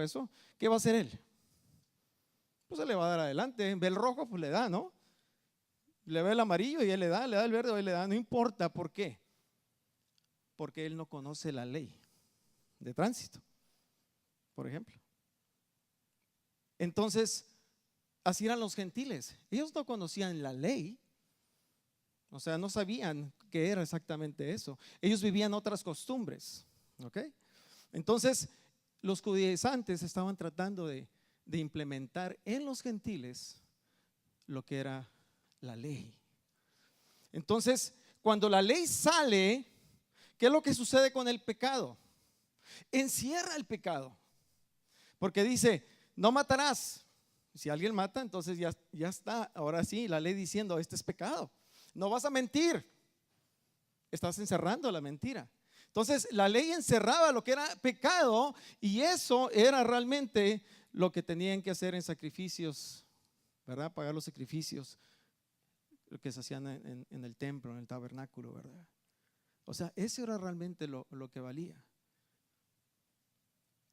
eso, ¿qué va a hacer él? Pues se le va a dar adelante. Ve el rojo, pues le da, ¿no? Le ve el amarillo y él le da el verde y él le da, no importa. ¿Por qué? Porque él no conoce la ley de tránsito, por ejemplo. Entonces, así eran los gentiles. Ellos no conocían la ley, o sea, no sabían qué era exactamente eso. Ellos vivían otras costumbres, ¿ok? Entonces, los judaizantes estaban tratando de implementar en los gentiles lo que era la ley. Entonces, cuando la ley sale, ¿qué es lo que sucede con el pecado? Encierra el pecado, porque dice, no matarás. Si alguien mata, entonces ya está, ahora sí, la ley diciendo, este es pecado. No vas a mentir, estás encerrando la mentira. Entonces la ley encerraba lo que era pecado, y eso era realmente lo que tenían que hacer en sacrificios, ¿verdad? Pagar los sacrificios, lo que se hacían en el templo, en el tabernáculo, ¿verdad? O sea, eso era realmente lo que valía.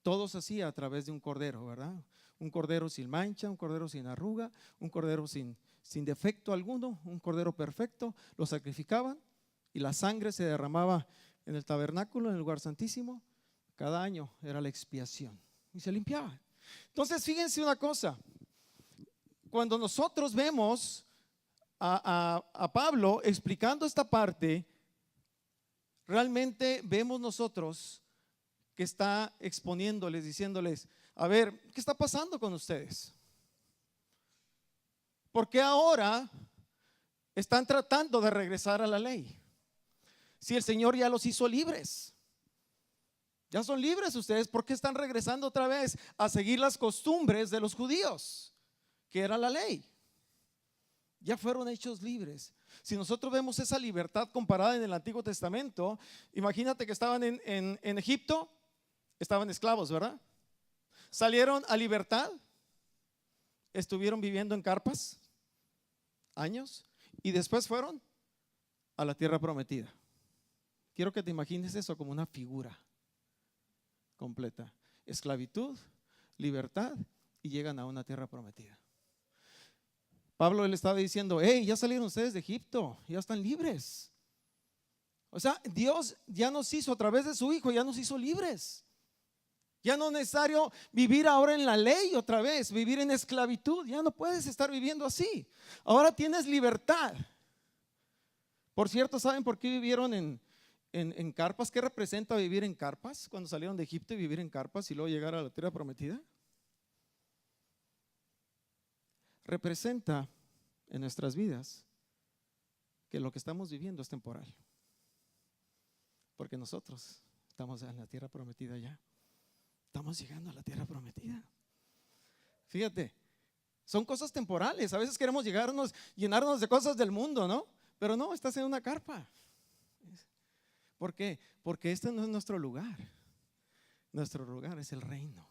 Todo se hacía a través de un cordero, ¿verdad? Un cordero sin mancha, un cordero sin arruga, un cordero sin defecto alguno, un cordero perfecto. Lo sacrificaban y la sangre se derramaba en el tabernáculo, en el lugar santísimo. Cada año era la expiación y se limpiaba. Entonces, fíjense una cosa. Cuando nosotros vemos a Pablo explicando esta parte, realmente vemos nosotros que está exponiéndoles, diciéndoles, a ver, ¿qué está pasando con ustedes? ¿Por qué ahora están tratando de regresar a la ley? Si el Señor ya los hizo libres, ya son libres ustedes, ¿por qué están regresando otra vez a seguir las costumbres de los judíos, que era la ley? Ya fueron hechos libres. Si nosotros vemos esa libertad comparada en el Antiguo Testamento, imagínate que estaban en Egipto, estaban esclavos, ¿verdad? Salieron a libertad, estuvieron viviendo en carpas años y después fueron a la tierra prometida. Quiero que te imagines eso como una figura completa: esclavitud, libertad, y llegan a una tierra prometida. Pablo le estaba diciendo, hey, ya salieron ustedes de Egipto, ya están libres. O sea, Dios ya nos hizo, a través de su Hijo, ya nos hizo libres. Ya no es necesario vivir ahora en la ley otra vez, vivir en esclavitud. Ya no puedes estar viviendo así. Ahora tienes libertad. Por cierto, ¿saben por qué vivieron en carpas? ¿Qué representa vivir en carpas? Cuando salieron de Egipto y vivir en carpas y luego llegar a la tierra prometida. Representa en nuestras vidas que lo que estamos viviendo es temporal, porque nosotros estamos en la tierra prometida ya. Estamos llegando a la tierra prometida. Fíjate, son cosas temporales. A veces queremos llenarnos de cosas del mundo, ¿no? Pero no, estás en una carpa. ¿Por qué? Porque este no es nuestro lugar. Nuestro lugar es el reino.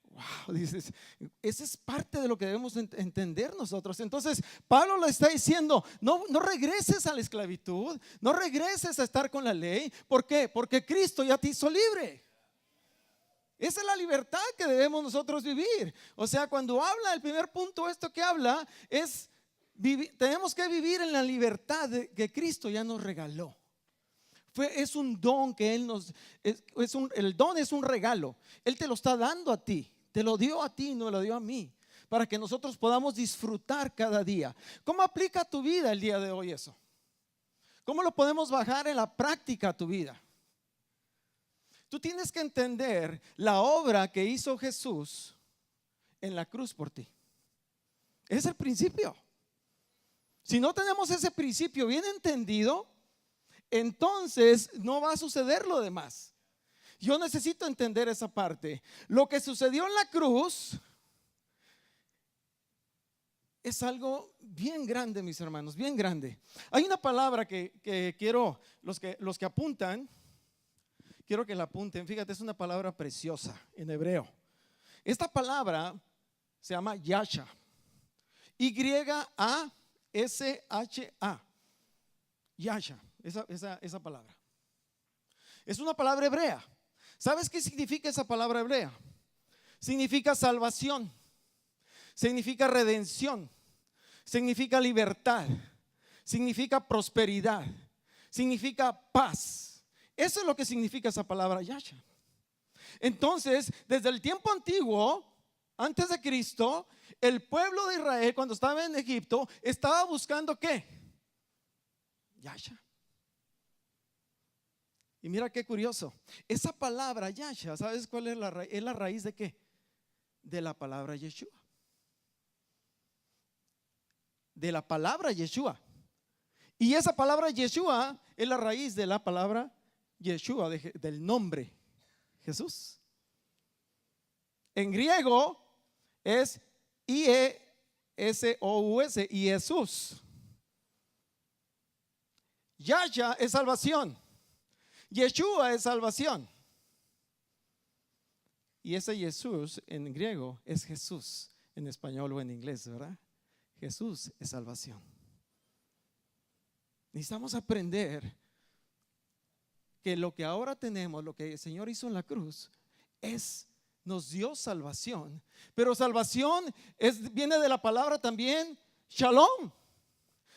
Wow, dices, esa es parte de lo que debemos entender nosotros. Entonces Pablo le está diciendo, no regreses a la esclavitud, no regreses a estar con la ley. ¿Por qué? Porque Cristo ya te hizo libre. Esa es la libertad que debemos nosotros vivir. O sea, cuando habla, el primer punto, esto que habla es tenemos que vivir en la libertad que Cristo ya nos regaló. Es un don que Él nos, el don es un regalo. Él te lo está dando a ti, te lo dio a ti, no lo dio a mí, para que nosotros podamos disfrutar cada día. ¿Cómo aplica a tu vida el día de hoy eso? ¿Cómo lo podemos bajar en la práctica a tu vida? Tú tienes que entender la obra que hizo Jesús en la cruz por ti. Es el principio. Si no tenemos ese principio bien entendido, entonces no va a suceder lo demás. Yo necesito entender esa parte. Lo que sucedió en la cruz es algo bien grande, mis hermanos, bien grande. Hay una palabra que quiero, los que apuntan, quiero que la apunten. Fíjate, es una palabra preciosa en hebreo. Esta palabra se llama Yasha. Y-A-S-H-A. Yasha, esa palabra. Es una palabra hebrea. ¿Sabes qué significa esa palabra hebrea? significa salvación, significa redención, significa libertad, significa prosperidad, significa paz. Eso es lo que significa esa palabra Yasha. Entonces, desde el tiempo antiguo, antes de Cristo, el pueblo de Israel, cuando estaba en Egipto, estaba buscando ¿qué? Yasha. Y mira qué curioso, esa palabra Yasha, ¿sabes cuál es la raíz? ¿Es la raíz de qué? De la palabra Yeshua. De la palabra Yeshua. Y esa palabra Yeshua es la raíz de la palabra Yeshua, del nombre Jesús. En griego es I-E-S-O-U-S, y Jesús. Yasha es salvación. Yeshua es salvación. Y ese Jesús en griego es Jesús, en español o en inglés, ¿verdad? Jesús es salvación. Necesitamos aprender que lo que ahora tenemos, lo que el Señor hizo en la cruz, nos dio salvación. Pero salvación viene de la palabra también Shalom.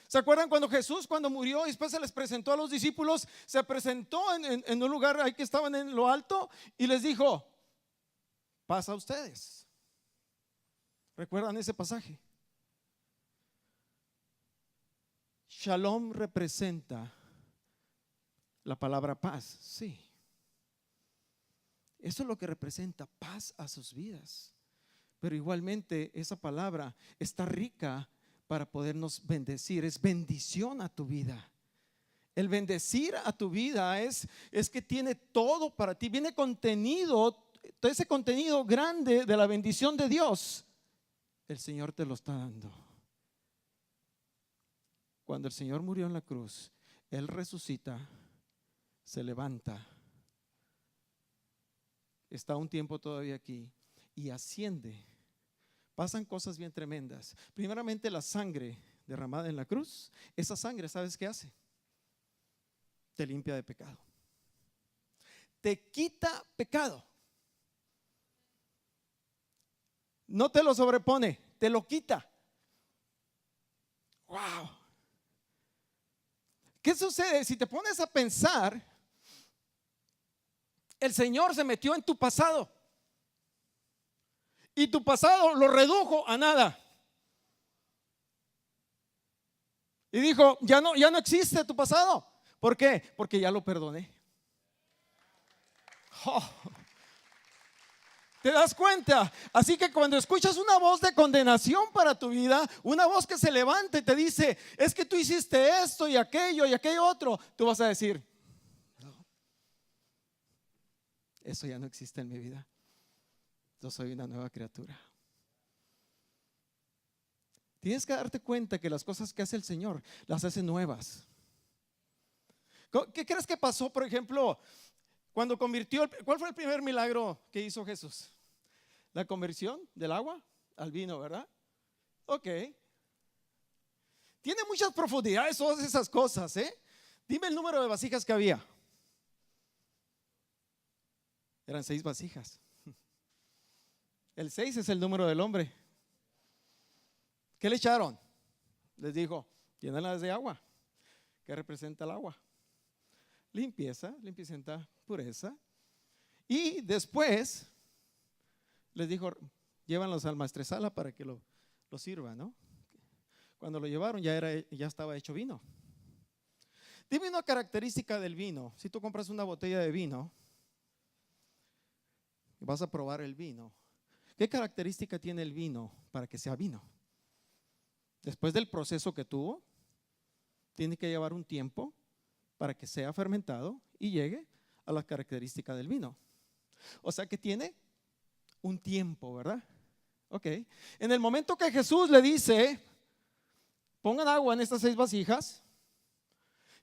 ¿Se acuerdan cuando Jesús, cuando murió y después se les presentó a los discípulos? Se presentó en un lugar ahí que estaban en lo alto y les dijo: paz a ustedes. ¿Recuerdan ese pasaje? Shalom representa la palabra paz, sí. Eso es lo que representa, paz a sus vidas. Pero igualmente esa palabra está rica para podernos bendecir, es bendición a tu vida. El bendecir a tu vida es que tiene todo para ti, viene contenido, todo ese contenido grande de la bendición de Dios, el Señor te lo está dando. Cuando el Señor murió en la cruz, Él resucita, se levanta, está un tiempo todavía aquí y asciende. Pasan cosas bien tremendas. Primeramente, la sangre derramada en la cruz, esa sangre, ¿sabes qué hace? Te limpia de pecado, te quita pecado, no te lo sobrepone, te lo quita. Wow. ¿Qué sucede si te pones a pensar? El Señor se metió en tu pasado y tu pasado lo redujo a nada y dijo: ya no existe tu pasado. ¿Por qué? Porque ya lo perdoné. Oh, ¿te das cuenta? Así que cuando escuchas una voz de condenación para tu vida, una voz que se levanta y te dice: es que tú hiciste esto y aquello otro, tú vas a decir: no, eso ya no existe en mi vida. Yo soy una nueva criatura. Tienes que darte cuenta que las cosas que hace el Señor las hace nuevas. ¿Qué crees que pasó, por ejemplo, cuando convirtió? ¿Cuál fue el primer milagro que hizo Jesús? La conversión del agua al vino, ¿verdad? Ok. Tiene muchas profundidades todas esas cosas, ¿eh? Dime el número de vasijas que había. Eran 6 vasijas. El 6 es el número del hombre. ¿Qué le echaron? Les dijo: llénenlas de agua. ¿Qué representa el agua? Limpieza, pureza. Y después les dijo: llévanlos al maestresala para que lo sirva, ¿no? Cuando lo llevaron ya estaba hecho vino. Dime una característica del vino. Si tú compras una botella de vino y vas a probar el vino, ¿qué característica tiene el vino para que sea vino? Después del proceso que tuvo, tiene que llevar un tiempo para que sea fermentado y llegue a las características del vino. O sea que tiene un tiempo, ¿verdad? Ok. En el momento que Jesús le dice: pongan agua en estas 6 vasijas,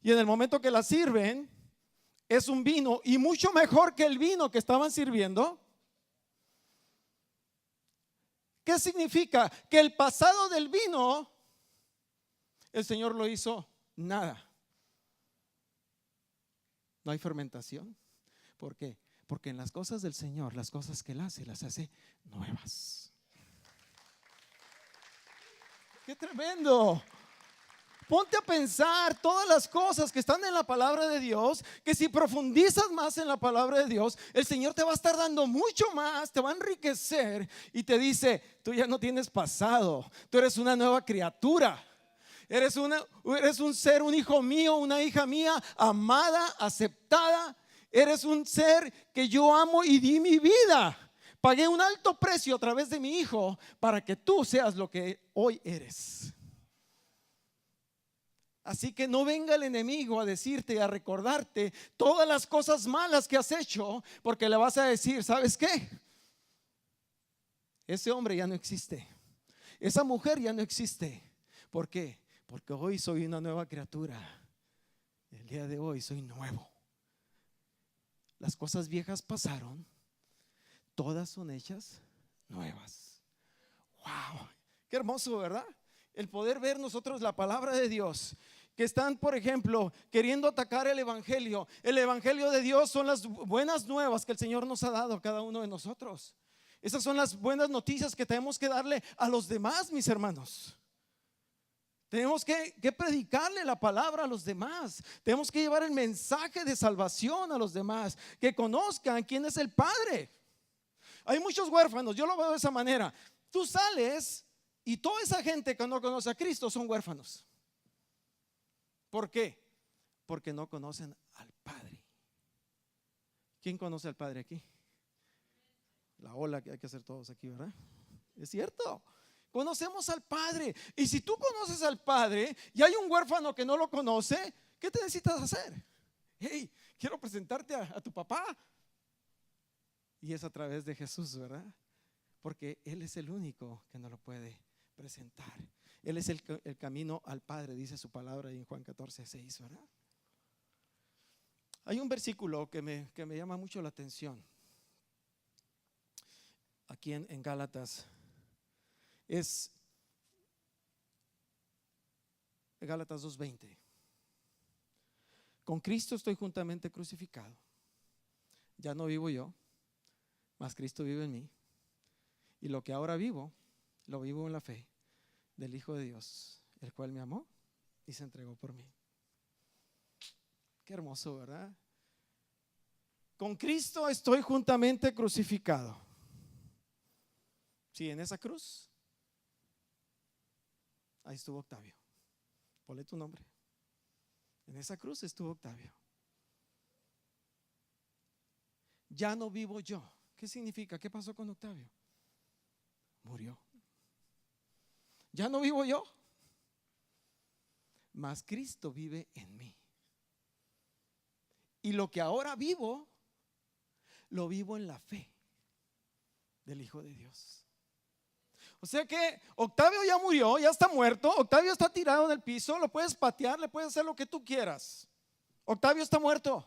y en el momento que la sirven, es un vino y mucho mejor que el vino que estaban sirviendo. ¿Qué significa? Que el pasado del vino, el Señor lo hizo nada. No hay fermentación. ¿Por qué? Porque en las cosas del Señor, las cosas que Él hace, las hace nuevas. ¡Qué tremendo! Ponte a pensar todas las cosas que están en la palabra de Dios, que si profundizas más en la palabra de Dios, el Señor te va a estar dando mucho más, te va a enriquecer y te dice, tú ya no tienes pasado, tú eres una nueva criatura. Eres un ser, un hijo mío, una hija mía, amada, aceptada. Eres un ser que yo amo y di mi vida. Pagué un alto precio a través de mi hijo para que tú seas lo que hoy eres. Así que no venga el enemigo a decirte, a recordarte todas las cosas malas que has hecho, porque le vas a decir, ¿sabes qué? Ese hombre ya no existe. Esa mujer ya no existe. ¿Por qué? Porque hoy soy una nueva criatura. El día de hoy soy nuevo. Las cosas viejas pasaron, todas son hechas nuevas. Wow, qué hermoso, ¿verdad? El poder ver nosotros la palabra de Dios, que están, por ejemplo, queriendo atacar el evangelio. El evangelio de Dios son las buenas nuevas que el Señor nos ha dado a cada uno de nosotros. Esas son las buenas noticias que tenemos que darle a los demás, mis hermanos. Tenemos que predicarle la palabra a los demás. Tenemos que llevar el mensaje de salvación a los demás, que conozcan quién es el Padre. Hay muchos huérfanos, yo lo veo de esa manera. Tú sales y toda esa gente que no conoce a Cristo son huérfanos. ¿Por qué? Porque no conocen al Padre. ¿Quién conoce al Padre aquí? La ola que hay que hacer todos aquí, ¿verdad? Es cierto. Conocemos al Padre. Y si tú conoces al Padre y hay un huérfano que no lo conoce, ¿qué te necesitas hacer? Hey, quiero presentarte a tu papá. Y es a través de Jesús, ¿verdad? Porque Él es el único que nos lo puede presentar. Él es el camino al Padre, dice su palabra en Juan 14:6, ¿verdad? Hay un versículo que me llama mucho la atención. Aquí en Gálatas. Es Gálatas 2:20. Con Cristo estoy juntamente crucificado. Ya no vivo yo, mas Cristo vive en mí. Y lo que ahora vivo, lo vivo en la fe del Hijo de Dios, el cual me amó y se entregó por mí. Qué hermoso, ¿verdad? Con Cristo estoy juntamente crucificado. Sí, en esa cruz. Ahí estuvo Octavio. Ponle tu nombre. En esa cruz estuvo Octavio. Ya no vivo yo. ¿Qué significa? ¿Qué pasó con Octavio? Murió. Ya no vivo yo, mas Cristo vive en mí. Y lo que ahora vivo, lo vivo en la fe del Hijo de Dios. O sea que Octavio ya murió, ya está muerto. Octavio está tirado en el piso, lo puedes patear, le puedes hacer lo que tú quieras. Octavio está muerto.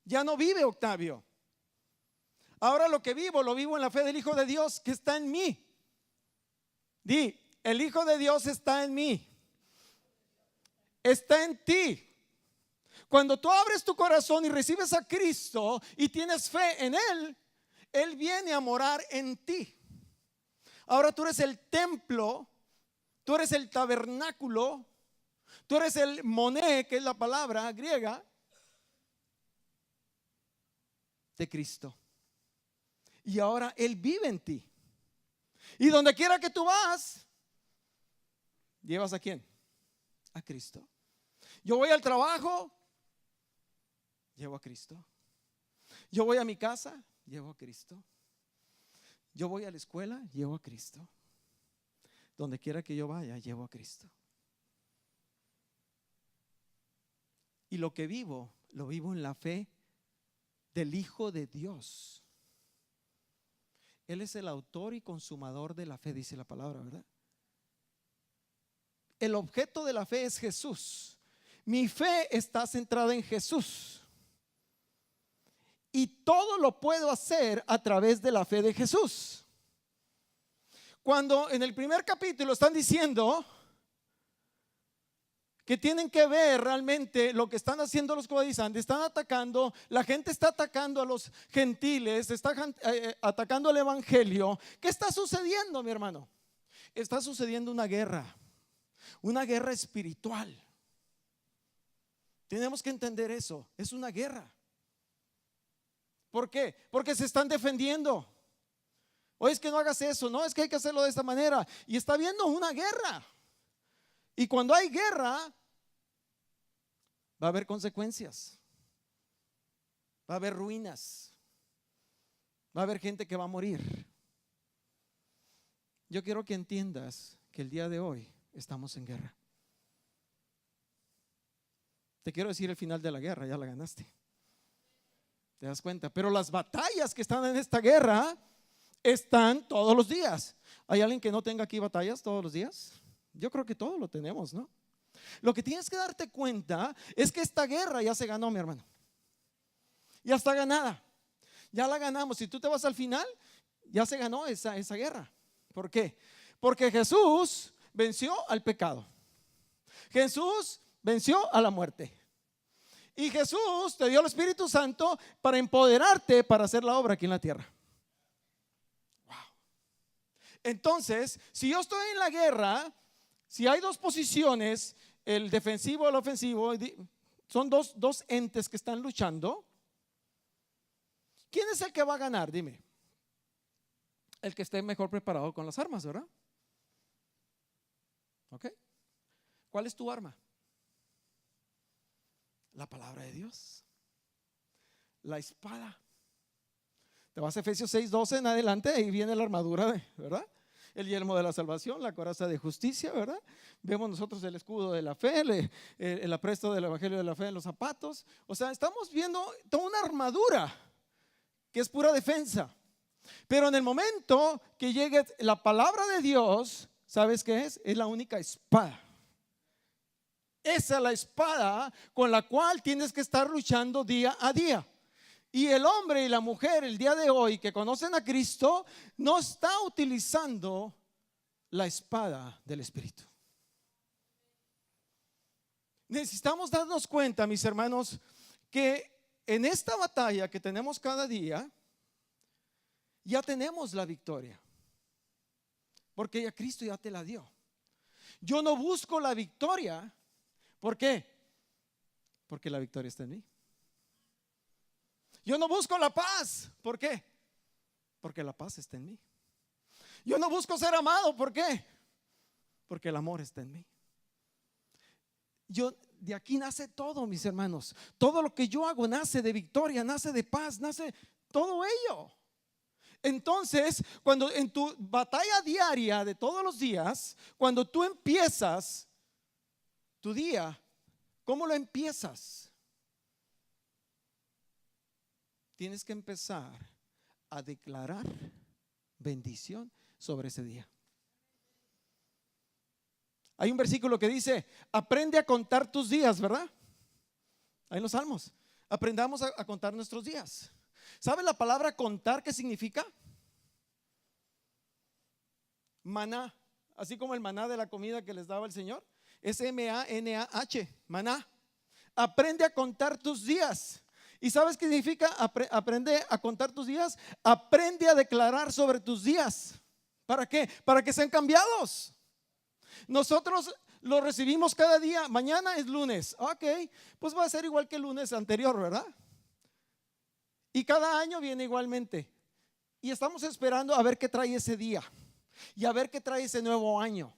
Ya no vive Octavio. Ahora lo que vivo, lo vivo en la fe del Hijo de Dios que está en mí. Di, el Hijo de Dios está en mí. Está en ti. Cuando tú abres tu corazón y recibes a Cristo y tienes fe en Él, Él viene a morar en ti. Ahora tú eres el templo, tú eres el tabernáculo, tú eres el moné, que es la palabra griega, de Cristo. Y ahora Él vive en ti. Y donde quiera que tú vas, ¿llevas a quién? A Cristo. Yo voy al trabajo, llevo a Cristo. Yo voy a mi casa, llevo a Cristo. Yo voy a la escuela, llevo a Cristo. Donde quiera que yo vaya, llevo a Cristo. Y lo que vivo, lo vivo en la fe del Hijo de Dios. Él es el autor y consumador de la fe, dice la palabra, ¿verdad? El objeto de la fe es Jesús. Mi fe está centrada en Jesús. Y todo lo puedo hacer a través de la fe de Jesús. Cuando en el primer capítulo están diciendo que tienen que ver realmente lo que están haciendo los judaizantes. Están atacando, la gente está atacando a los gentiles, está atacando al evangelio. ¿Qué está sucediendo, mi hermano? Está sucediendo una guerra espiritual. Tenemos que entender eso, es una guerra. ¿Por qué? Porque se están defendiendo. O es que no hagas eso, no, es que hay que hacerlo de esta manera. Y está habiendo una guerra. Y cuando hay guerra, va a haber consecuencias. Va a haber ruinas. Va a haber gente que va a morir. Yo quiero que entiendas que el día de hoy estamos en guerra. Te quiero decir el final de la guerra, ya la ganaste. ¿Te das cuenta? Pero las batallas que están en esta guerra están todos los días. ¿Hay alguien que no tenga aquí batallas todos los días? Yo creo que todos lo tenemos, ¿no? Lo que tienes que darte cuenta es que esta guerra ya se ganó, mi hermano. Ya está ganada. Ya la ganamos. Si tú te vas al final, ya se ganó esa guerra. ¿Por qué? Porque Jesús venció al pecado. Jesús venció a la muerte. Y Jesús te dio el Espíritu Santo para empoderarte para hacer la obra aquí en la tierra. Wow. Entonces, si yo estoy en la guerra, si hay dos posiciones, el defensivo y el ofensivo, son dos entes que están luchando. ¿Quién es el que va a ganar? Dime. El que esté mejor preparado con las armas, ¿verdad? ¿Ok? ¿Cuál es tu arma? La palabra de Dios. La espada. Te vas a Efesios 6:12 en adelante, ahí viene la armadura, ¿verdad? El yelmo de la salvación, la coraza de justicia, ¿verdad? Vemos nosotros el escudo de la fe, el apresto del evangelio de la fe en los zapatos. O sea, estamos viendo toda una armadura que es pura defensa. Pero en el momento que llegue la palabra de Dios, ¿sabes qué es? Es la única espada. Esa es la espada con la cual tienes que estar luchando día a día. Y el hombre y la mujer el día de hoy que conocen a Cristo no está utilizando la espada del Espíritu. Necesitamos darnos cuenta, mis hermanos, que en esta batalla que tenemos cada día, ya tenemos la victoria. Porque ya Cristo ya te la dio. Yo no busco la victoria. ¿Por qué? Porque la victoria está en mí. Yo no busco la paz. ¿Por qué? Porque la paz está en mí. Yo no busco ser amado. ¿Por qué? Porque el amor está en mí. De aquí nace todo, mis hermanos. Todo lo que yo hago nace de victoria, nace de paz, nace todo ello. Entonces, cuando en tu batalla diaria de todos los días, cuando tú empiezas tu día, ¿cómo lo empiezas? Tienes que empezar a declarar bendición sobre ese día. Hay un versículo que dice: aprende a contar tus días, ¿verdad? Ahí en los Salmos. Aprendamos a contar nuestros días. ¿Sabe la palabra contar qué significa? Maná, así como el maná de la comida que les daba el Señor. Es M-A-N-A-H, maná. Aprende a contar tus días. ¿Y sabes qué significa aprende a contar tus días? Aprende a declarar sobre tus días. ¿Para qué? Para que sean cambiados. Nosotros lo recibimos cada día. Mañana es lunes. Ok, pues va a ser igual que el lunes anterior, ¿verdad? Y cada año viene igualmente. Y estamos esperando a ver qué trae ese día. Y a ver qué trae ese nuevo año.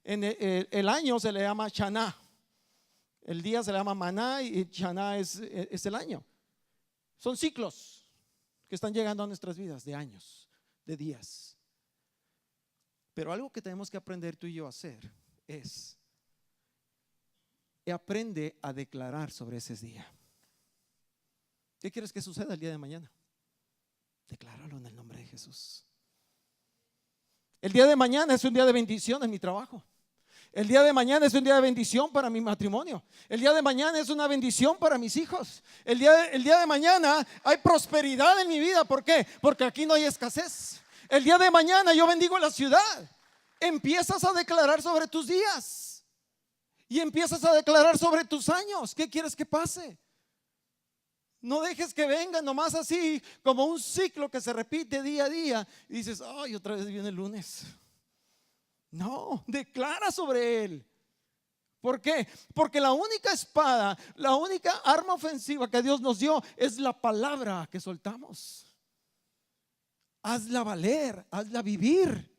En el año se le llama Shaná. El día se le llama Maná y Shaná es el año. Son ciclos que están llegando a nuestras vidas de años, de días. Pero algo que tenemos que aprender tú y yo a hacer es aprende a declarar sobre ese día. ¿Qué quieres que suceda el día de mañana? Decláralo en el nombre de Jesús. El día de mañana es un día de bendición en mi trabajo. El día de mañana es un día de bendición para mi matrimonio. El día de mañana es una bendición para mis hijos. El día de mañana hay prosperidad en mi vida. ¿Por qué? Porque aquí no hay escasez. El día de mañana yo bendigo la ciudad. Empiezas a declarar sobre tus días. Y empiezas a declarar sobre tus años. ¿Qué quieres que pase? No dejes que venga nomás así como un ciclo que se repite día a día y dices, ay, otra vez viene el lunes. No, declara sobre él. ¿Por qué? Porque la única espada, la única arma ofensiva que Dios nos dio es la palabra que soltamos. Hazla valer, hazla vivir.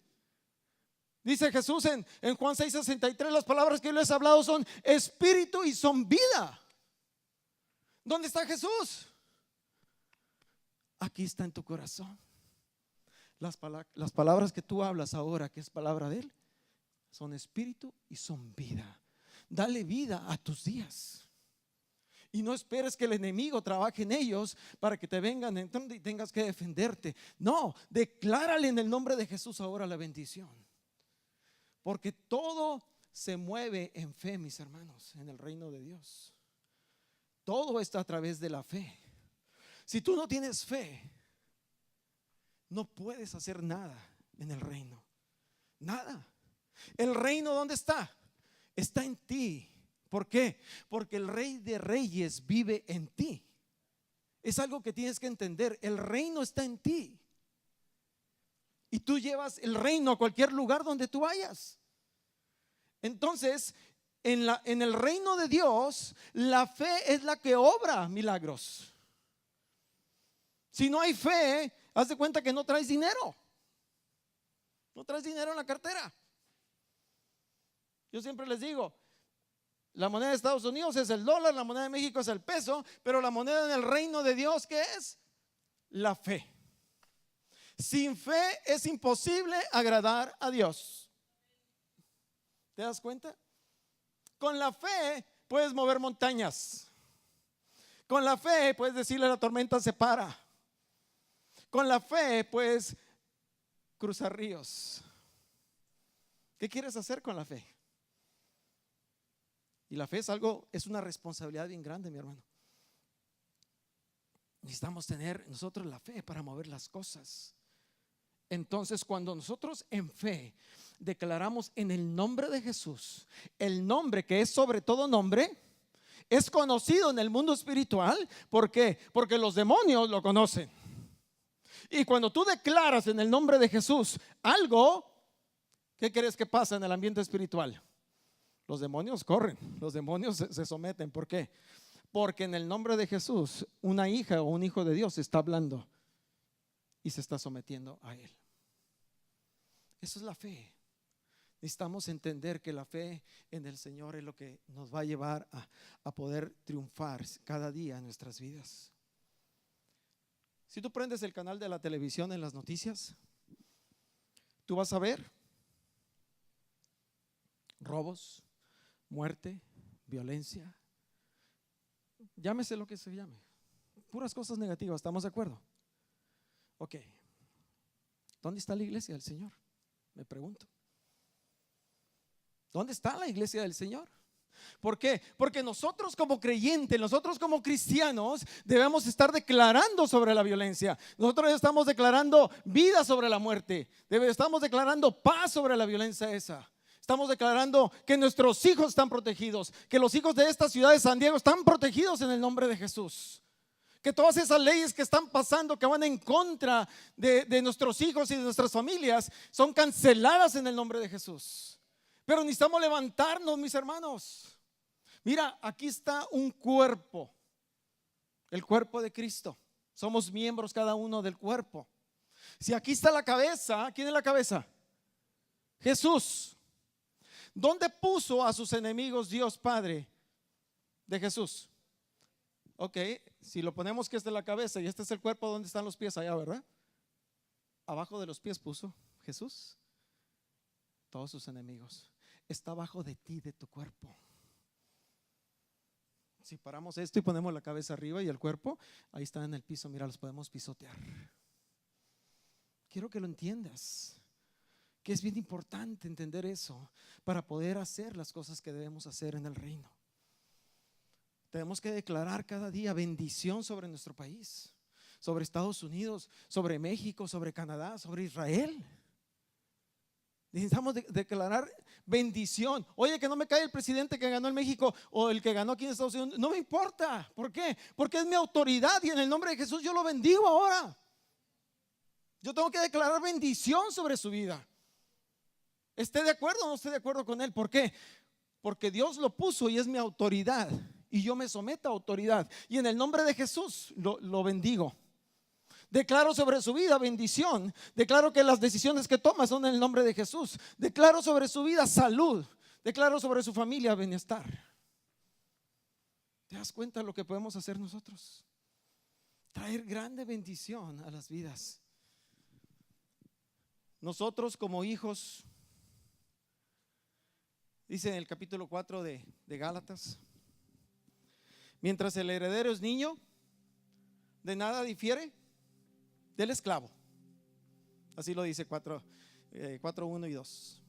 Dice Jesús en Juan 6:63, las palabras que yo les he hablado son espíritu y son vida. ¿Dónde está Jesús? Aquí está en tu corazón. Las palabras que tú hablas ahora, que es palabra de Él, son espíritu y son vida. Dale vida a tus días. Y no esperes que el enemigo trabaje en ellos para que te vengan y tengas que defenderte. No, declárale en el nombre de Jesús ahora la bendición. Porque todo se mueve en fe, mis hermanos, en el reino de Dios. Todo está a través de la fe. Si tú no tienes fe, no puedes hacer nada en el reino. Nada. ¿El reino dónde está? Está en ti. ¿Por qué? Porque el Rey de Reyes vive en ti. Es algo que tienes que entender. El reino está en ti. Y tú llevas el reino a cualquier lugar donde tú vayas. Entonces, en el reino de Dios, la fe es la que obra milagros. Si no hay fe, haz de cuenta que no traes dinero. No traes dinero en la cartera. Yo siempre les digo, la moneda de Estados Unidos es el dólar, la moneda de México es el peso, pero la moneda en el reino de Dios, ¿qué es? La fe. Sin fe es imposible agradar a Dios. ¿Te das cuenta? Con la fe puedes mover montañas. Con la fe puedes decirle a la tormenta se para. Con la fe puedes cruzar ríos. ¿Qué quieres hacer con la fe? Y la fe es una responsabilidad bien grande, mi hermano. Necesitamos tener nosotros la fe para mover las cosas. Entonces, cuando nosotros en fe declaramos en el nombre de Jesús, el nombre que es sobre todo nombre, es conocido en el mundo espiritual. ¿Por qué? Porque los demonios lo conocen. Y cuando tú declaras en el nombre de Jesús algo, ¿qué crees que pasa en el ambiente espiritual? Los demonios corren, los demonios se someten. ¿Por qué? Porque en el nombre de Jesús una hija o un hijo de Dios está hablando y se está sometiendo a Él. Eso es la fe. Necesitamos entender que la fe en el Señor es lo que nos va a llevar a poder triunfar cada día en nuestras vidas. Si tú prendes el canal de la televisión en las noticias, tú vas a ver robos, muerte, violencia, llámese lo que se llame, puras cosas negativas. ¿Estamos de acuerdo? Ok, ¿dónde está la iglesia del Señor? Me pregunto. ¿Dónde está la iglesia del Señor? ¿Por qué? Porque nosotros como creyentes, nosotros como cristianos debemos estar declarando sobre la violencia. Nosotros estamos declarando vida sobre la muerte. Estamos declarando paz sobre la violencia esa. Estamos declarando que nuestros hijos están protegidos, que los hijos de esta ciudad de San Diego están protegidos en el nombre de Jesús. Que todas esas leyes que están pasando, que van en contra de nuestros hijos y de nuestras familias, son canceladas en el nombre de Jesús. Pero necesitamos levantarnos, mis hermanos. Mira, aquí está un cuerpo, el cuerpo de Cristo. Somos miembros cada uno del cuerpo. Si aquí está la cabeza, ¿quién es la cabeza? Jesús. ¿Dónde puso a sus enemigos Dios Padre de Jesús? Ok, si lo ponemos que esta es la cabeza y este es el cuerpo, ¿dónde están los pies? Allá, ¿verdad? Abajo de los pies puso Jesús todos sus enemigos. Está abajo de ti, de tu cuerpo. Si paramos esto y ponemos la cabeza arriba y el cuerpo, ahí está en el piso, mira, los podemos pisotear. Quiero que lo entiendas, que es bien importante entender eso para poder hacer las cosas que debemos hacer en el reino. Tenemos que declarar cada día bendición sobre nuestro país, sobre Estados Unidos, sobre México, sobre Canadá, sobre Israel. Necesitamos declarar bendición. Oye, que no me cae el presidente que ganó en México o el que ganó aquí en Estados Unidos. No me importa. ¿Por qué? Porque es mi autoridad y en el nombre de Jesús yo lo bendigo ahora. Yo tengo que declarar bendición sobre su vida. ¿Esté de acuerdo o no esté de acuerdo con él? ¿Por qué? Porque Dios lo puso y es mi autoridad. Y yo me someto a autoridad. Y en el nombre de Jesús lo bendigo. Declaro sobre su vida bendición. Declaro que las decisiones que toma son en el nombre de Jesús. Declaro sobre su vida salud. Declaro sobre su familia bienestar. ¿Te das cuenta de lo que podemos hacer nosotros? Traer grande bendición a las vidas. Nosotros como hijos, dice en el capítulo 4 de Gálatas, mientras el heredero es niño, de nada difiere del esclavo. Así lo dice 4:1 y 2.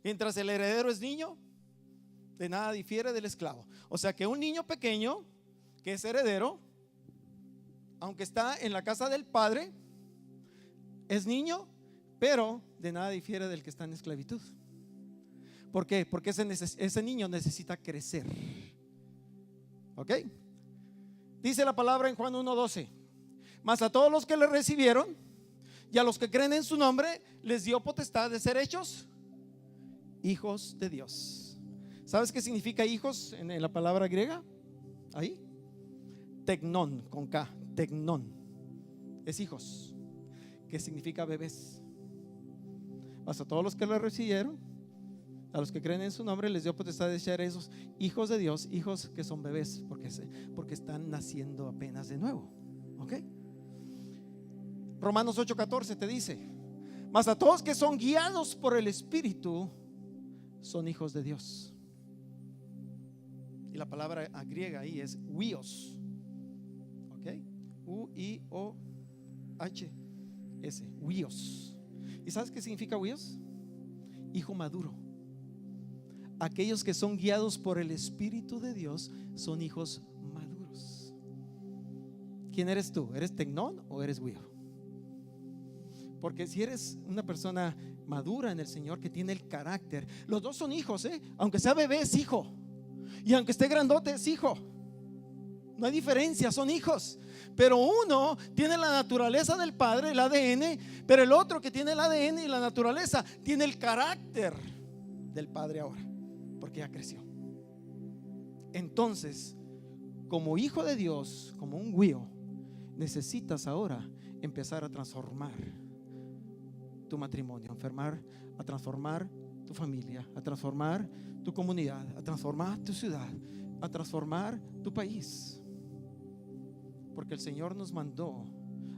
Mientras el heredero es niño, de nada difiere del esclavo. O sea que un niño pequeño que es heredero, aunque está en la casa del padre, es niño, pero de nada difiere del que está en esclavitud. ¿Por qué? Porque ese niño necesita crecer. ¿Ok? Dice la palabra en Juan 1:12: mas a todos los que le recibieron y a los que creen en su nombre les dio potestad de ser hechos hijos de Dios. ¿Sabes qué significa hijos en la palabra griega? Ahí, tecnón, con K, tecnón, es hijos, que significa bebés. Mas a todos los que le recibieron, a los que creen en su nombre les dio potestad de ser esos hijos de Dios, hijos que son bebés, porque están naciendo apenas de nuevo. ¿Ok? Romanos 8:14 te dice: mas a todos que son guiados por el Espíritu son hijos de Dios. Y la palabra griega ahí es huios. ¿Ok? U-I-O-H-S, huios. ¿Y sabes qué significa huios? Hijo maduro. Aquellos que son guiados por el Espíritu de Dios son hijos maduros. ¿Quién eres tú? ¿Eres tecnón o eres huío? Porque si eres una persona madura en el Señor, que tiene el carácter, los dos son hijos, aunque sea bebé es hijo, y aunque esté grandote es hijo. No hay diferencia, son hijos. Pero uno tiene la naturaleza del padre, el ADN, pero el otro que tiene el ADN y la naturaleza tiene el carácter del padre ahora, porque ya creció. Entonces, como hijo de Dios, como un huío, necesitas ahora empezar a transformar tu matrimonio, a transformar tu familia, a transformar tu comunidad, a transformar tu ciudad, a transformar tu país. Porque el Señor nos mandó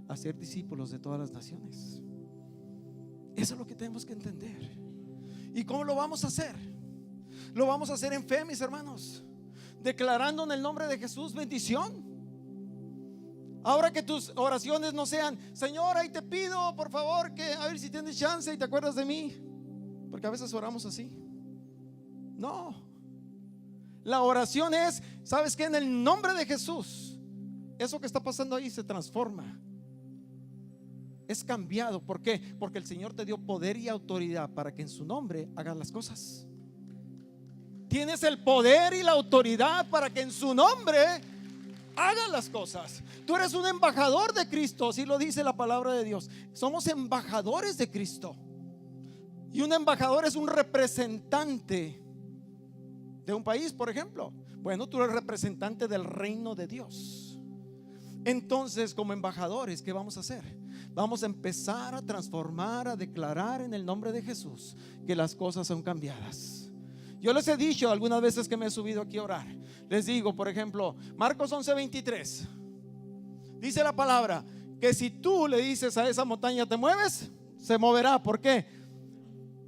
a ser discípulos de todas las naciones. Eso es lo que tenemos que entender. ¿Y cómo lo vamos a hacer? Lo vamos a hacer en fe, mis hermanos, declarando en el nombre de Jesús bendición. Ahora que tus oraciones no sean: Señor, ahí te pido por favor que a ver si tienes chance y te acuerdas de mí, porque a veces oramos así. No, la oración es: ¿sabes qué? En el nombre de Jesús, eso que está pasando ahí se transforma, es cambiado. ¿Por qué? Porque el Señor te dio poder y autoridad para que en su nombre hagas las cosas. Tienes el poder y la autoridad para que en su nombre hagan las cosas. Tú eres un embajador de Cristo, así lo dice la palabra de Dios. Somos embajadores de Cristo. Y un embajador es un representante de un país, por ejemplo. Bueno, tú eres representante del reino de Dios. Entonces, como embajadores, ¿qué vamos a hacer? Vamos a empezar a transformar, a declarar en el nombre de Jesús que las cosas son cambiadas. Yo les he dicho algunas veces que me he subido aquí a orar, les digo, por ejemplo, Marcos 11:23, dice la palabra que si tú le dices a esa montaña te mueves, se moverá. ¿Por qué?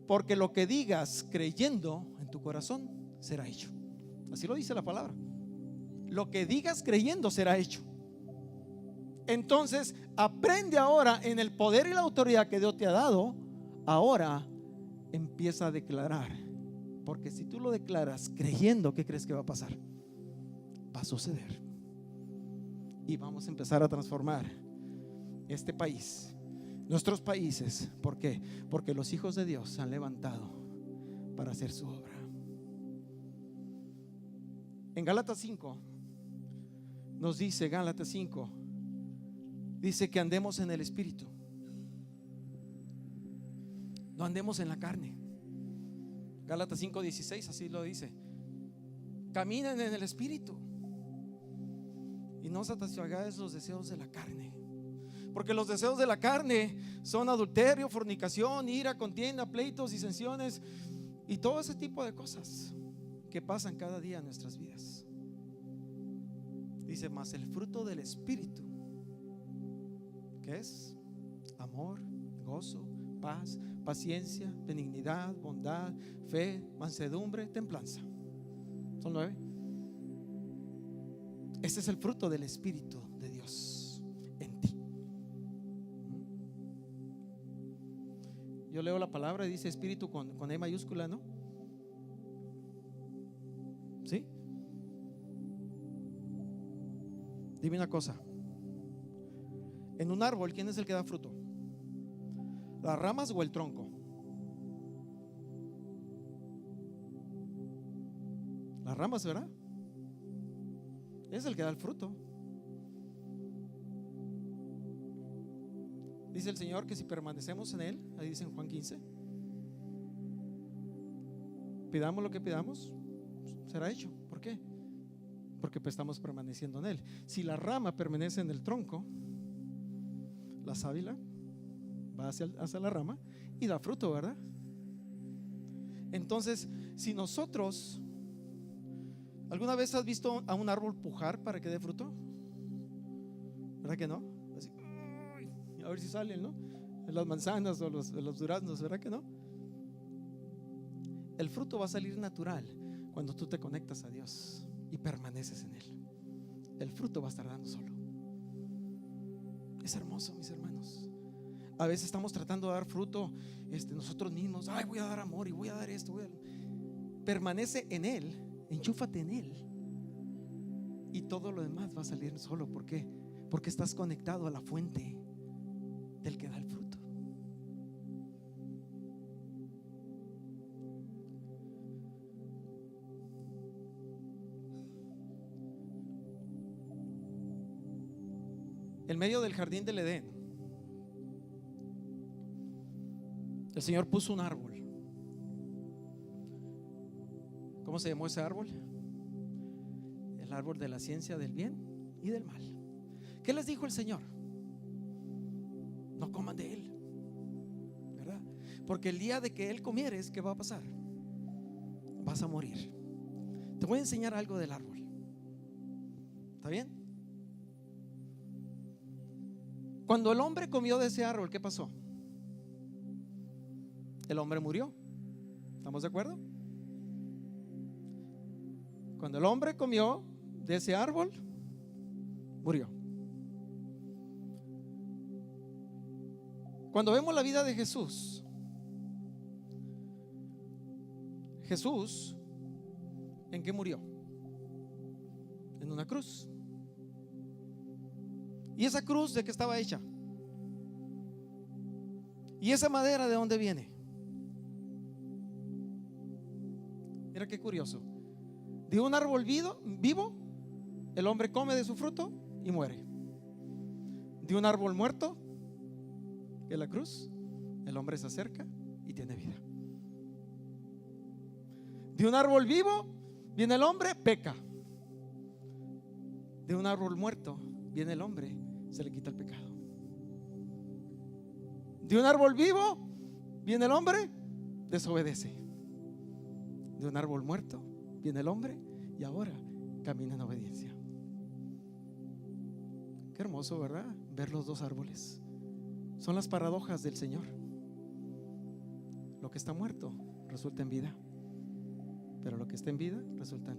Porque lo que digas creyendo en tu corazón será hecho. Así lo dice la palabra. Lo que digas creyendo será hecho. Entonces aprende ahora en el poder y la autoridad que Dios te ha dado. Ahora empieza a declarar. Porque si tú lo declaras creyendo, ¿qué crees que va a pasar? Va a suceder. Y vamos a empezar a transformar este país. nuestros países. ¿Por qué? Porque los hijos de Dios se han levantado para hacer su obra. En Gálatas 5 nos dice, Gálatas 5 dice que andemos en el Espíritu, no andemos en la carne. Gálatas 5:16 así lo dice: caminen en el Espíritu y no satisfagáis los deseos de la carne, porque los deseos de la carne son adulterio, fornicación, ira, contienda, pleitos, disensiones y todo ese tipo de cosas que pasan cada día en nuestras vidas. Dice, mas el fruto del Espíritu, ¿qué es? Amor, gozo, paz, paciencia, benignidad, bondad, fe, mansedumbre, templanza. Son 9. Ese es el fruto del Espíritu de Dios en ti. Yo leo la palabra y dice Espíritu con E mayúscula, ¿no? ¿Sí? Dime una cosa. En un árbol, ¿quién es el que da fruto? ¿Las ramas o el tronco? Las ramas, ¿verdad? Es el que da el fruto. Dice el Señor que si permanecemos en Él, ahí dice en Juan 15, pidamos lo que pidamos, será hecho. ¿Por qué? Porque pues estamos permaneciendo en Él. Si la rama permanece en el tronco, la sábila va hacia la rama y da fruto, ¿verdad? Entonces, si nosotros, ¿alguna vez has visto a un árbol pujar para que dé fruto? ¿Verdad que no? Así, a ver si salen, ¿no? Las manzanas o los duraznos, ¿verdad que no? El fruto va a salir natural cuando tú te conectas a Dios y permaneces en Él. El fruto va a estar dando solo. Es hermoso, mis hermanos. A veces estamos tratando de dar fruto nosotros mismos. Ay, voy a dar amor y voy a dar esto, Permanece en Él, enchúfate en Él y todo lo demás va a salir solo. ¿Por qué? Porque estás conectado a la fuente del que da el fruto. En medio del jardín del Edén, el Señor puso un árbol. ¿Cómo se llamó ese árbol? El árbol de la ciencia del bien y del mal. ¿Qué les dijo el Señor? No coman de él, ¿verdad? Porque el día de que él comieres, ¿qué va a pasar? Vas a morir. Te voy a enseñar algo del árbol. ¿Está bien? Cuando el hombre comió de ese árbol, ¿qué pasó? El hombre murió. ¿Estamos de acuerdo? Cuando el hombre comió de ese árbol, murió. Cuando vemos la vida de Jesús, Jesús, ¿en qué murió? En una cruz. ¿Y esa cruz de qué estaba hecha? ¿Y esa madera de dónde viene? Mira qué curioso. De un árbol vivo, el hombre come de su fruto y muere. De un árbol muerto, que es la cruz, el hombre se acerca y tiene vida. De un árbol vivo viene el hombre, peca. De un árbol muerto viene el hombre, se le quita el pecado. De un árbol vivo viene el hombre, desobedece. De un árbol muerto viene el hombre y ahora camina en obediencia. Qué hermoso, ¿verdad? Ver los dos árboles. Son las paradojas del Señor. Lo que está muerto resulta en vida, pero lo que está en vida resulta en